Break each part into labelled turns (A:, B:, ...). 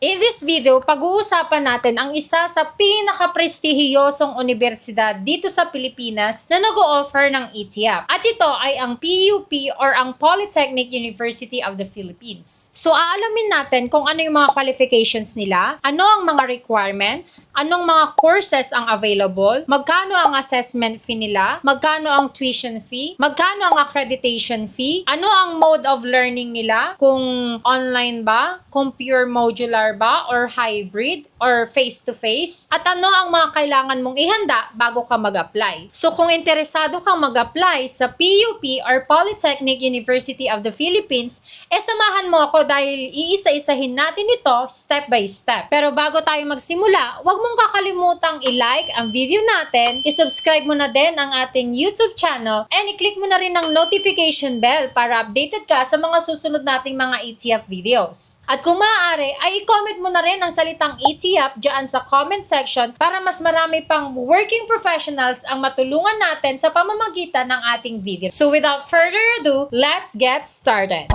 A: In this video, pag-uusapan natin ang isa sa pinaka-prestihiyosong universidad dito sa Pilipinas na nag-o-offer ng ETIAP. At ito ay ang PUP or ang Polytechnic University of the Philippines. So, aalamin natin kung ano yung mga qualifications nila, ano ang mga requirements, anong mga courses ang available, magkano ang assessment fee nila, magkano ang tuition fee, magkano ang accreditation fee, ano ang mode of learning nila, kung online ba, kung pure modular ba or hybrid or face-to-face, at ano ang mga kailangan mong ihanda bago ka mag-apply. So kung interesado kang mag-apply sa PUP or Polytechnic University of the Philippines, samahan mo ako dahil iisa-isahin natin ito step by step. Pero bago tayo magsimula, huwag mong kakalimutang i-like ang video natin, i-subscribe mo na din ang ating YouTube channel, and i-click mo na rin ang notification bell para updated ka sa mga susunod nating mga ETIAP videos. At kung maaari, ay i-comment mo na rin ang salitang ETIAP dyan sa comment section para mas marami pang working professionals ang matulungan natin sa pamamagitan ng ating video. So without further ado, let's get started!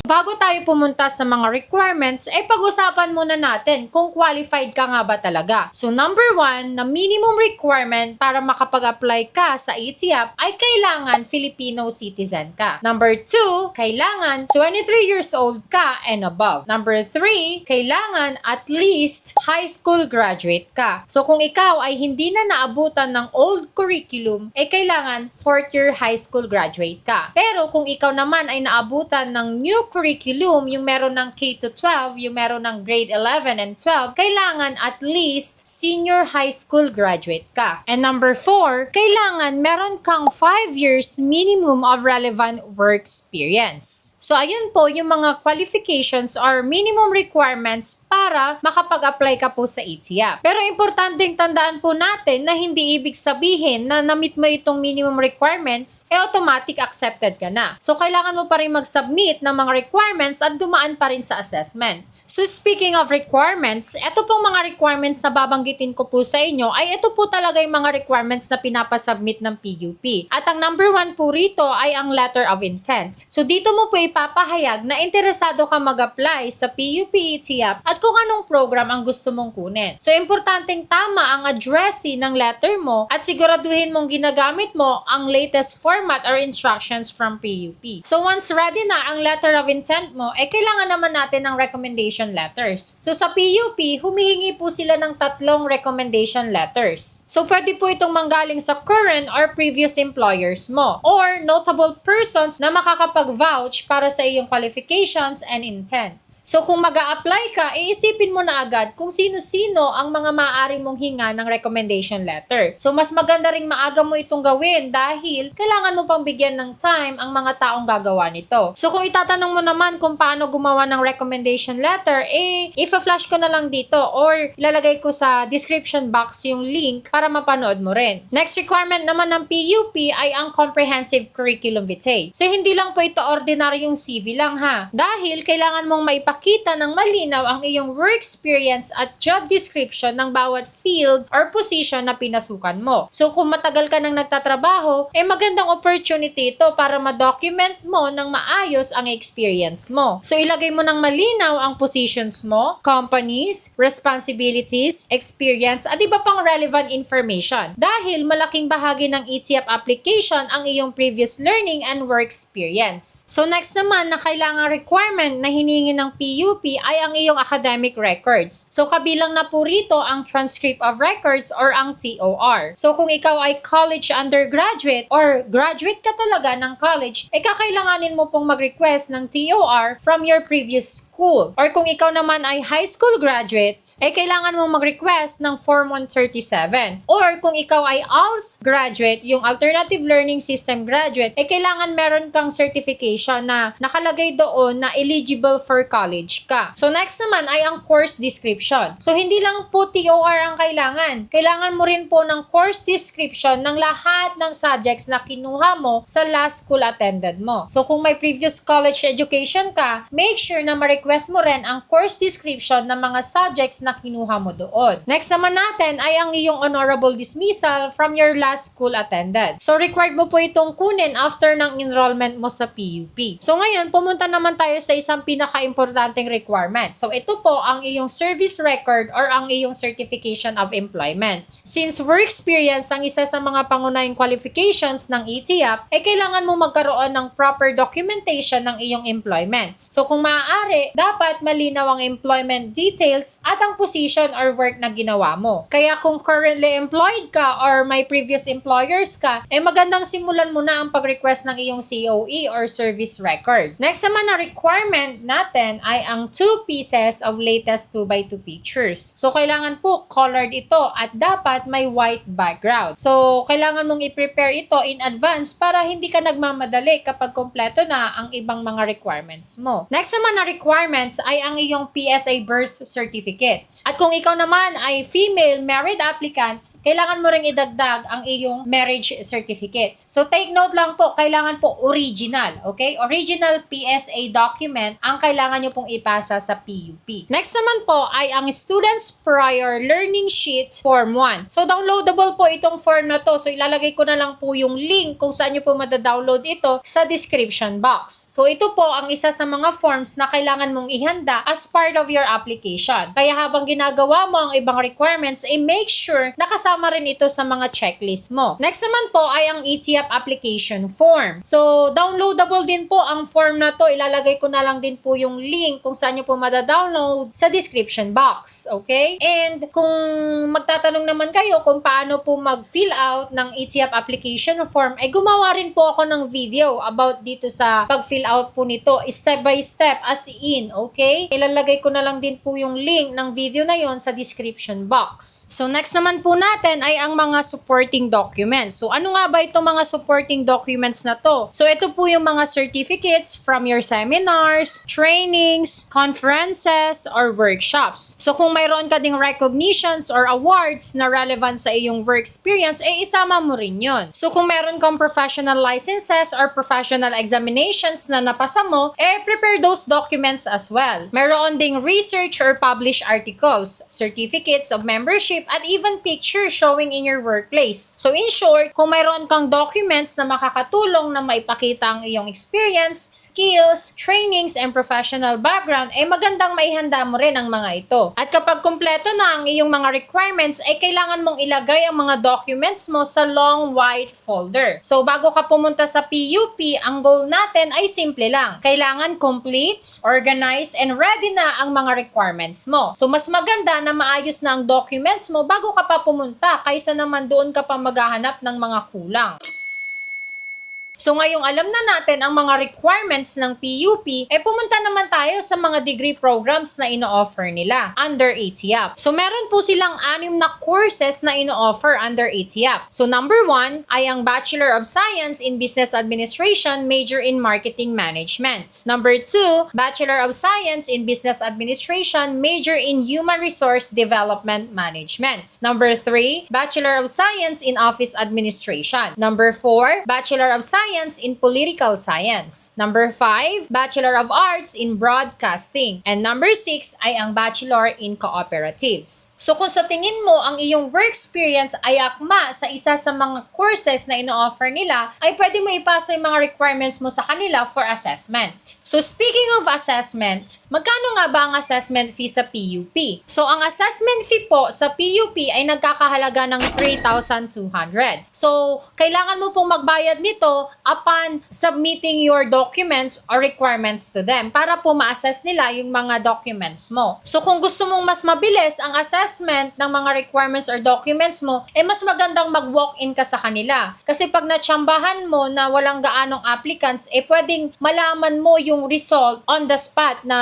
A: Bago tayo pumunta sa mga requirements, ay pag-usapan muna natin kung qualified ka nga ba talaga. So number 1, na minimum requirement para makapag-apply ka sa ETIAP ay kailangan Filipino citizen ka. Number 2, kailangan 23 years old ka and above. Number 3, kailangan at least high school graduate ka. So kung ikaw ay hindi na naabutan ng old curriculum, ay kailangan 4th year high school graduate ka. Pero kung ikaw naman ay naabutan ng new curriculum, yung meron ng K-12, yung meron ng grade 11 and 12, kailangan at least senior high school graduate ka. And number 4, kailangan meron kang 5 years minimum of relevant work experience. So ayun po yung mga qualifications or minimum requirements para makapag-apply ka po sa ETIAP. Pero importanteng tandaan po natin na hindi ibig sabihin na na-meet mo itong minimum requirements, automatic accepted ka na. So kailangan mo pa rin mag-submit ng mga requirements at dumaan pa rin sa assessment. So speaking of requirements, ito pong mga requirements na babanggitin ko po sa inyo ay ito po talaga yung mga requirements na pinapasubmit ng PUP. At ang number 1 po rito ay ang letter of intent. So dito mo po ipapahayag na interesado ka mag-apply sa PUP ETIAP at kung anong program ang gusto mong kunin. So importanteng tama ang addressee ng letter mo at siguraduhin mong ginagamit mo ang latest format or instructions from PUP. So once ready na ang letter of intent mo, kailangan naman natin ng recommendation letters. So sa PUP, humihingi po sila ng 3 recommendation letters. So pwede po itong manggaling sa current or previous employers mo or notable persons na makakapag-vouch para sa iyong qualifications and intent. So kung mag-a-apply ka, iisipin mo na agad kung sino-sino ang mga maaari mong hinga ng recommendation letter. So mas maganda ring maaga mo itong gawin dahil kailangan mo pang bigyan ng time ang mga taong gagawa nito. So kung itatanong mo naman kung paano gumawa ng recommendation letter, ifa-flash ko na lang dito or ilalagay ko sa description box yung link para mapanood mo rin. Next requirement naman ng PUP ay ang comprehensive curriculum vitae. So hindi lang po ito ordinaryong CV lang ha. Dahil kailangan mong maipakita ng malinaw ang iyong work experience at job description ng bawat field or position na pinasukan mo. So kung matagal ka nang nagtatrabaho, magandang opportunity ito para ma-document mo ng maayos ang experience mo. So ilagay mo ng malinaw ang positions mo, companies, responsibilities, experience, at iba pang relevant information. Dahil malaking bahagi ng ETIAP application ang iyong previous learning and work experience. So next naman na kailangang requirement na hiningi ng PUP ay ang iyong academic records. So kabilang na po rito ang transcript of records or ang TOR. So kung ikaw ay college undergraduate or graduate ka talaga ng college, kakailanganin mo pong mag-request ng TOR from your previous school. Or kung ikaw naman ay high school graduate, kailangan mong mag-request ng Form 137. Or kung ikaw ay ALS graduate, yung Alternative Learning System graduate, kailangan meron kang certification na nakalagay doon na eligible for college ka. So next naman ay ang course description. So hindi lang po TOR ang kailangan. Kailangan mo rin po ng course description ng lahat ng subjects na kinuha mo sa last school attended mo. So kung may previous college education education ka, make sure na ma-request mo rin ang course description ng mga subjects na kinuha mo doon. Next naman natin ay ang iyong honorable dismissal from your last school attended. So required mo po itong kunin after ng enrollment mo sa PUP. So ngayon, pumunta naman tayo sa isang pinaka-importanting requirement. So ito po ang iyong service record or ang iyong certification of employment. Since work experience ang isa sa mga pangunahing qualifications ng ETIAP, ay kailangan mo magkaroon ng proper documentation ng iyong employment. So kung maaari, dapat malinaw ang employment details at ang position or work na ginawa mo. Kaya kung currently employed ka or may previous employers ka, ay magandang simulan mo na ang pag-request ng iyong COE or service record. Next naman na requirement natin ay ang 2 pieces of latest 2x2 pictures. So kailangan po colored ito at dapat may white background. So kailangan mong i-prepare ito in advance para hindi ka nagmamadali kapag kompleto na ang ibang mga requirements mo. Next naman na requirements ay ang iyong PSA birth certificate. At kung ikaw naman ay female married applicant, kailangan mo ring idagdag ang iyong marriage certificate. So take note lang po, kailangan po original, okay? Original PSA document ang kailangan nyo pong ipasa sa PUP. Next naman po ay ang Students Prior Learning Sheet Form 1. So downloadable po itong form na to. So ilalagay ko na lang po yung link kung saan nyo po madadownload ito sa description box. So ito po ang isa sa mga forms na kailangan mong ihanda as part of your application. Kaya habang ginagawa mo ang ibang requirements, make sure nakasama rin ito sa mga checklist mo. Next naman po ay ang ETIAP application form. So downloadable din po ang form na to. Ilalagay ko na lang din po yung link kung saan nyo po madadownload sa description box. Okay? And kung magtatanong naman kayo kung paano po mag-fill out ng ETIAP application form, ay gumawa rin po ako ng video about dito sa pag-fill out po nito step by step as in, okay? Ilalagay ko na lang din po yung link ng video na yon sa description box. So next naman po natin ay ang mga supporting documents. So ano nga ba itong mga supporting documents na to? So ito po yung mga certificates from your seminars, trainings, conferences, or workshops. So kung mayroon ka ding recognitions or awards na relevant sa iyong work experience, isama mo rin yun. So kung meron kang professional licenses or professional examinations na napasa mo, prepare those documents as well. Meron ding research or published articles, certificates of membership, at even pictures showing in your workplace. So in short, kung mayroon kang documents na makakatulong na maipakita ang iyong experience, skills, trainings, and professional background, magandang maihanda mo rin ang mga ito. At kapag kumpleto na ang iyong mga requirements, kailangan mong ilagay ang mga documents mo sa long white folder. So bago ka pumunta sa PUP, ang goal natin ay simple lang. Kailangan complete, organized, and ready na ang mga requirements mo. So mas maganda na maayos na ang documents mo bago ka pa pumunta kaysa naman doon ka pa maghahanap ng mga kulang. So ngayong alam na natin ang mga requirements ng PUP, pumunta naman tayo sa mga degree programs na ino-offer nila under ETIAP. So meron po silang 6 na courses na ino-offer under ETIAP. So number 1 ay ang Bachelor of Science in Business Administration, major in Marketing Management. Number 2, Bachelor of Science in Business Administration, major in Human Resource Development Management. Number 3, Bachelor of Science in Office Administration. Number 4, Bachelor of Science in Political Science. Number 5, Bachelor of Arts in Broadcasting. And number 6 ay ang Bachelor in Cooperatives. So kung sa tingin mo ang iyong work experience ay akma sa isa sa mga courses na ino-offer nila, ay pwede mo ipasa yung mga requirements mo sa kanila for assessment. So speaking of assessment, magkano nga ba ang assessment fee sa PUP? So ang assessment fee po sa PUP ay nagkakahalaga ng 3,200. So kailangan mo pong magbayad nito upon submitting your documents or requirements to them para po ma-assess nila yung mga documents mo. So kung gusto mong mas mabilis ang assessment ng mga requirements or documents mo, mas magandang mag-walk-in ka sa kanila. Kasi pag natsambahan mo na walang gaanong applicants, pwedeng malaman mo yung result on the spot na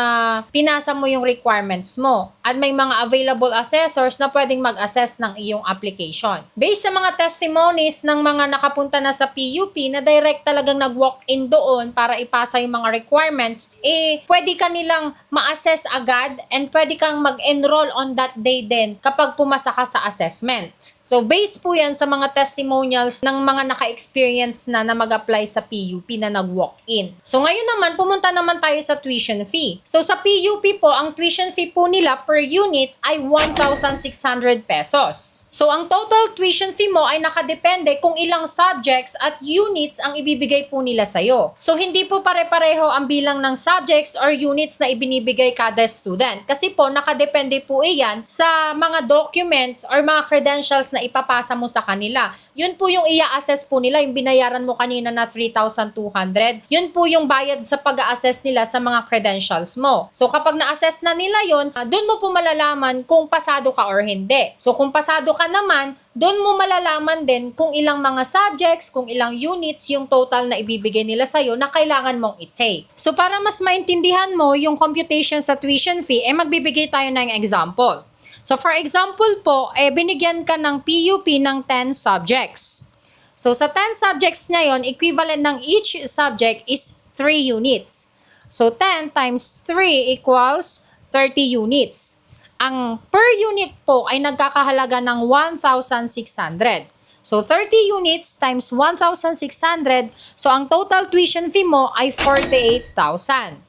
A: pinasa mo yung requirements mo. At may mga available assessors na pwedeng mag-assess ng iyong application. Based sa mga testimonies ng mga nakapunta na sa PUP na direct direct talagang nag-walk-in doon para ipasa yung mga requirements, pwede ka nilang ma-assess agad and pwede kang mag-enroll on that day din kapag pumasa ka sa assessment. So, based po yan sa mga testimonials ng mga naka-experience na mag-apply sa PUP na nag-walk-in. So, ngayon naman, pumunta naman tayo sa tuition fee. So, sa PUP po, ang tuition fee po nila per unit ay 1,600 pesos. So, ang total tuition fee mo ay nakadepende kung ilang subjects at units ang ibibigay po nila sa'yo. So, hindi po pare-pareho ang bilang ng subjects or units na ibinibigay kada student. Kasi po, nakadepende po iyan sa mga documents or mga credentials na ipapasa mo sa kanila. Yun po yung i-assess po nila, yung binayaran mo kanina na 3,200. Yun po yung bayad sa pag-assess nila sa mga credentials mo. So, kapag na-assess na nila yun, dun mo po malalaman kung pasado ka or hindi. So, kung pasado ka naman, doon mo malalaman din kung ilang mga subjects, kung ilang units yung total na ibibigay nila sa'yo na kailangan mong i-take. So, para mas maintindihan mo yung computation sa tuition fee, magbibigay tayo ng example. So, for example po, binigyan ka ng PUP ng 10 subjects. So, sa 10 subjects ngayon, equivalent ng each subject is 3 units. So, 10 times 3 equals 30 units. Ang per unit po ay nagkakahalaga ng 1,600. So, 30 units times 1,600. So, ang total tuition fee mo ay 48,000.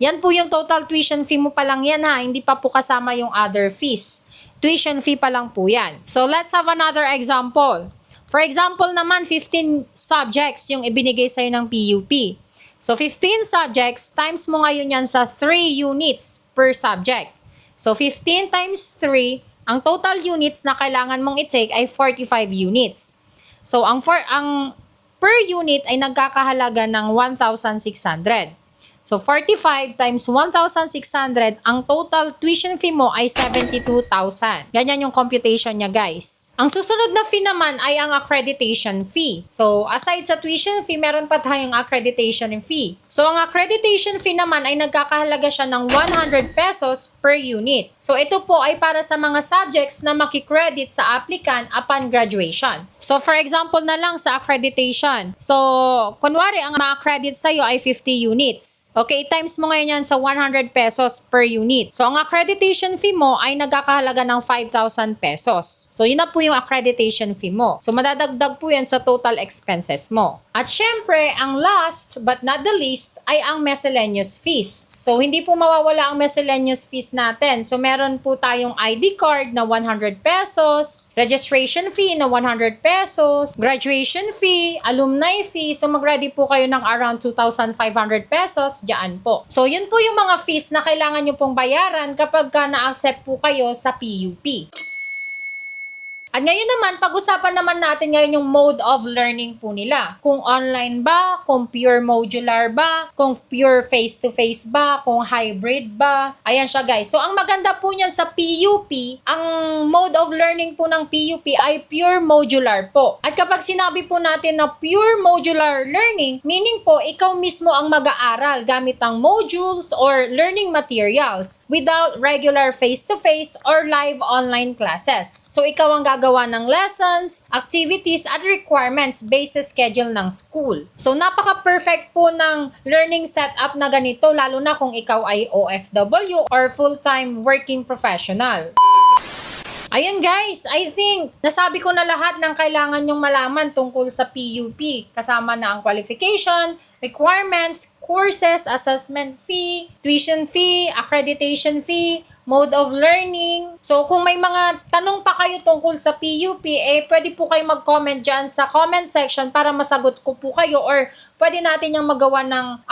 A: Yan po yung total tuition fee mo pa lang yan ha. Hindi pa po kasama yung other fees. Tuition fee pa lang po yan. So, let's have another example. For example naman, 15 subjects yung ibinigay sa'yo ng PUP. So, 15 subjects times mo ngayon yan sa 3 units per subject. So, 15 times 3, ang total units na kailangan mong i-take ay 45 units. So, ang per unit ay nagkakahalaga ng 1,600. So, 45 times 1,600, ang total tuition fee mo ay 72,000. Ganyan yung computation niya, guys. Ang susunod na fee naman ay ang accreditation fee. So, aside sa tuition fee, meron pa tayong accreditation fee. So, ang accreditation fee naman ay nagkakahalaga siya ng 100 pesos per unit. So, ito po ay para sa mga subjects na makikredit sa applicant upon graduation. So, for example na lang sa accreditation. So, kunwari, ang ma-accredit sa'yo ay 50 units. Okay, times mo ngayon yan sa 100 pesos per unit. So, ang accreditation fee mo ay nagkakahalaga ng 5,000 pesos. So, yun na po yung accreditation fee mo. So, madadagdag po yan sa total expenses mo. At syempre, ang last but not the least ay ang miscellaneous fees. So, hindi po mawawala ang miscellaneous fees natin. So, meron po tayong ID card na 100 pesos, registration fee na 100 pesos, graduation fee, alumni fee. So, mag-ready po kayo ng around 2,500 pesos dyan po. So, yun po yung mga fees na kailangan nyo pong bayaran kapag na-accept po kayo sa PUP. At ngayon naman, pag-usapan naman natin ngayon yung mode of learning po nila. Kung online ba, kung pure modular ba, kung pure face-to-face ba, kung hybrid ba. Ayan siya, guys. So, ang maganda po niyan sa PUP, ang mode of learning po ng PUP ay pure modular po. At kapag sinabi po natin na pure modular learning, meaning po, ikaw mismo ang mag-aaral gamit ang modules or learning materials without regular face-to-face or live online classes. So, ikaw ang gagawa ng lessons, activities, at requirements based sa schedule ng school. So, napaka-perfect po ng learning setup na ganito, lalo na kung ikaw ay OFW or full-time working professional. Ayun guys, I think nasabi ko na lahat ng kailangan nyong malaman tungkol sa PUP. Kasama na ang qualification, requirements, courses, assessment fee, tuition fee, accreditation fee, mode of learning. So, kung may mga tanong pa kayo tungkol sa PUP, pwede po kayo mag-comment dyan sa comment section para masagot ko po kayo or pwede natin yung magawa ng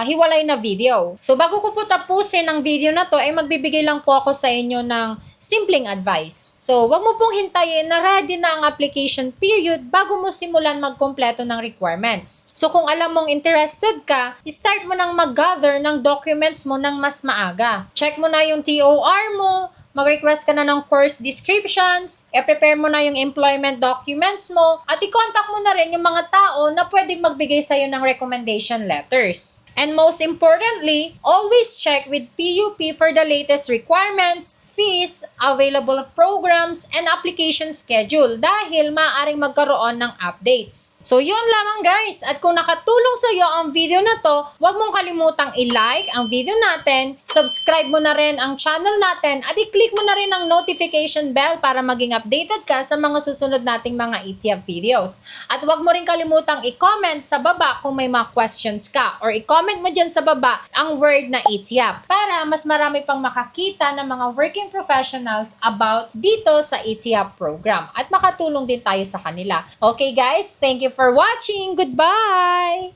A: hiwalay na video. So, bago ko po tapusin ang video na to, magbibigay lang po ako sa inyo ng simpleng advice. So, wag mo pong hintayin na ready na ang application period bago mo simulan magkompleto ng requirements. So, kung alam mong interested ka, start mo nang mag-gather ng documents mo ng mas maaga. Check mo na yung TOR mo, mag-request ka na ng course descriptions, i-prepare mo na yung employment documents mo, at i-contact mo na rin yung mga tao na pwedeng magbigay sa'yo ng recommendation letters. And most importantly, always check with PUP for the latest requirements, fees, available programs, and application schedule dahil maaaring magkaroon ng updates. So yun lamang guys, at kung nakatulong sa iyo ang video na to, huwag mong kalimutang i-like ang video natin, subscribe mo na rin ang channel natin, at i-click mo na rin ang notification bell para maging updated ka sa mga susunod nating mga ETF videos. At huwag mo rin kalimutang i-comment sa baba kung may mga questions ka, or i-comment mo dyan sa baba ang word na ETF para mas marami pang makakita ng mga working professionals about dito sa ETF program at makatulong din tayo sa kanila. Okay guys, thank you for watching. Goodbye!